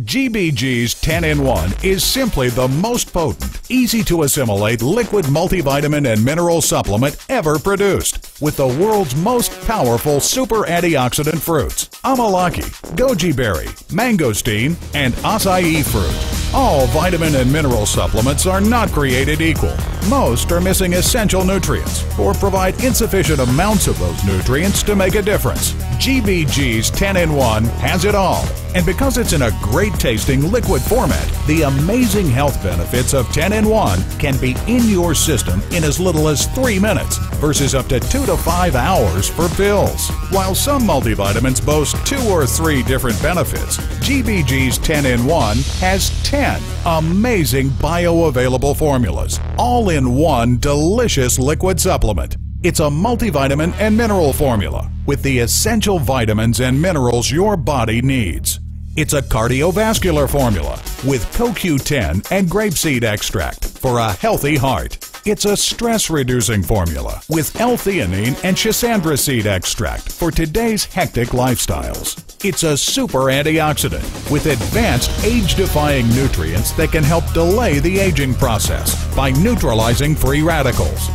GBG's 10-in-1 is simply the most potent, easy to assimilate liquid multivitamin and mineral supplement ever produced, with the world's most powerful super antioxidant fruits: amalaki, goji berry, mangosteen, and acai fruit. All vitamin and mineral supplements are not created equal. Most are missing essential nutrients or provide insufficient amounts of those nutrients to make a difference. GBG's 10-in-1 has it all. And because it's in a great tasting liquid format, the amazing health benefits of 10-in-1 can be in your system in as little as 3 minutes versus up to 2 to 5 hours for pills. While some multivitamins boast 2 or 3 different benefits, GBG's 10-in-1 has 10 amazing bioavailable formulas, all in one delicious liquid supplement. It's a multivitamin and mineral formula with the essential vitamins and minerals your body needs. It's a cardiovascular formula with CoQ10 and grapeseed extract for a healthy heart. It's a stress-reducing formula with L-theanine and schisandra seed extract for today's hectic lifestyles. It's a super antioxidant with advanced age-defying nutrients that can help delay the aging process by neutralizing free radicals.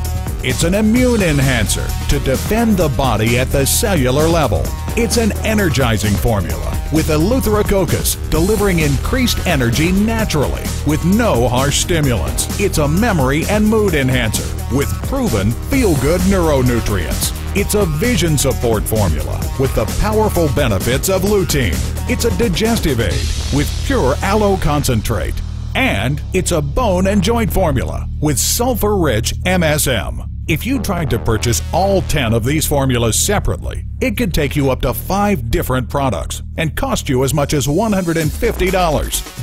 It's an immune enhancer to defend the body at the cellular level. It's an energizing formula with Eleutherococcus, delivering increased energy naturally with no harsh stimulants. It's a memory and mood enhancer with proven feel-good neuronutrients. It's a vision support formula with the powerful benefits of lutein. It's a digestive aid with pure aloe concentrate. And it's a bone and joint formula with sulfur-rich MSM. If you tried to purchase all 10 of these formulas separately, it could take you up to 5 different products and cost you as much as $150.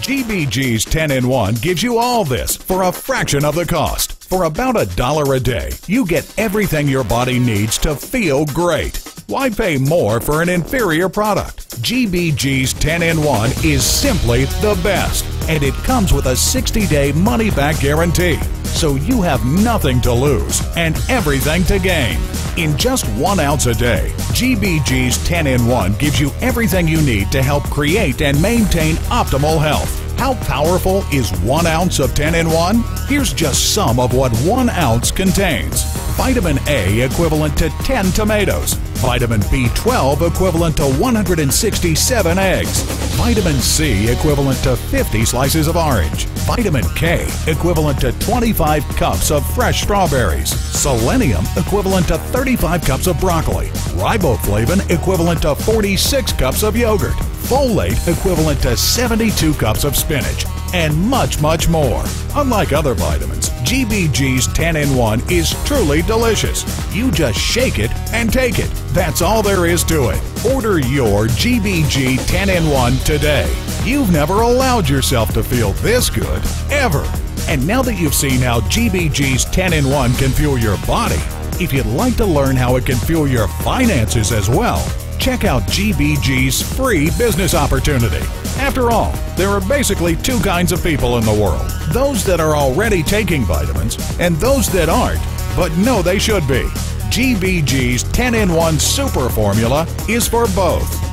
GBG's 10-in-1 gives you all this for a fraction of the cost. For about $1 a day, you get everything your body needs to feel great. Why pay more for an inferior product? GBG's 10-in-1 is simply the best, and it comes with a 60-day money-back guarantee. So you have nothing to lose and everything to gain. In just 1 ounce a day, GBG's 10-in-1 gives you everything you need to help create and maintain optimal health. How powerful is 1 ounce of 10-in-1? Here's just some of what 1 ounce contains. Vitamin A equivalent to 10 tomatoes. Vitamin B12 equivalent to 167 eggs. Vitamin C equivalent to 50 slices of orange. Vitamin K equivalent to 25 cups of fresh strawberries. Selenium equivalent to 35 cups of broccoli. Riboflavin equivalent to 46 cups of yogurt. Folate equivalent to 72 cups of spinach, and much, much more. Unlike other vitamins, GBG's 10-in-1 is truly delicious. You just shake it and take it. That's all there is to it. Order your GBG 10-in-1 today. You've never allowed yourself to feel this good, ever. And now that you've seen how GBG's 10-in-1 can fuel your body, if you'd like to learn how it can fuel your finances as well, check out GBG's free business opportunity. After all, there are basically 2 kinds of people in the world: those that are already taking vitamins and those that aren't, but know they should be. GBG's 10-in-1 super formula is for both.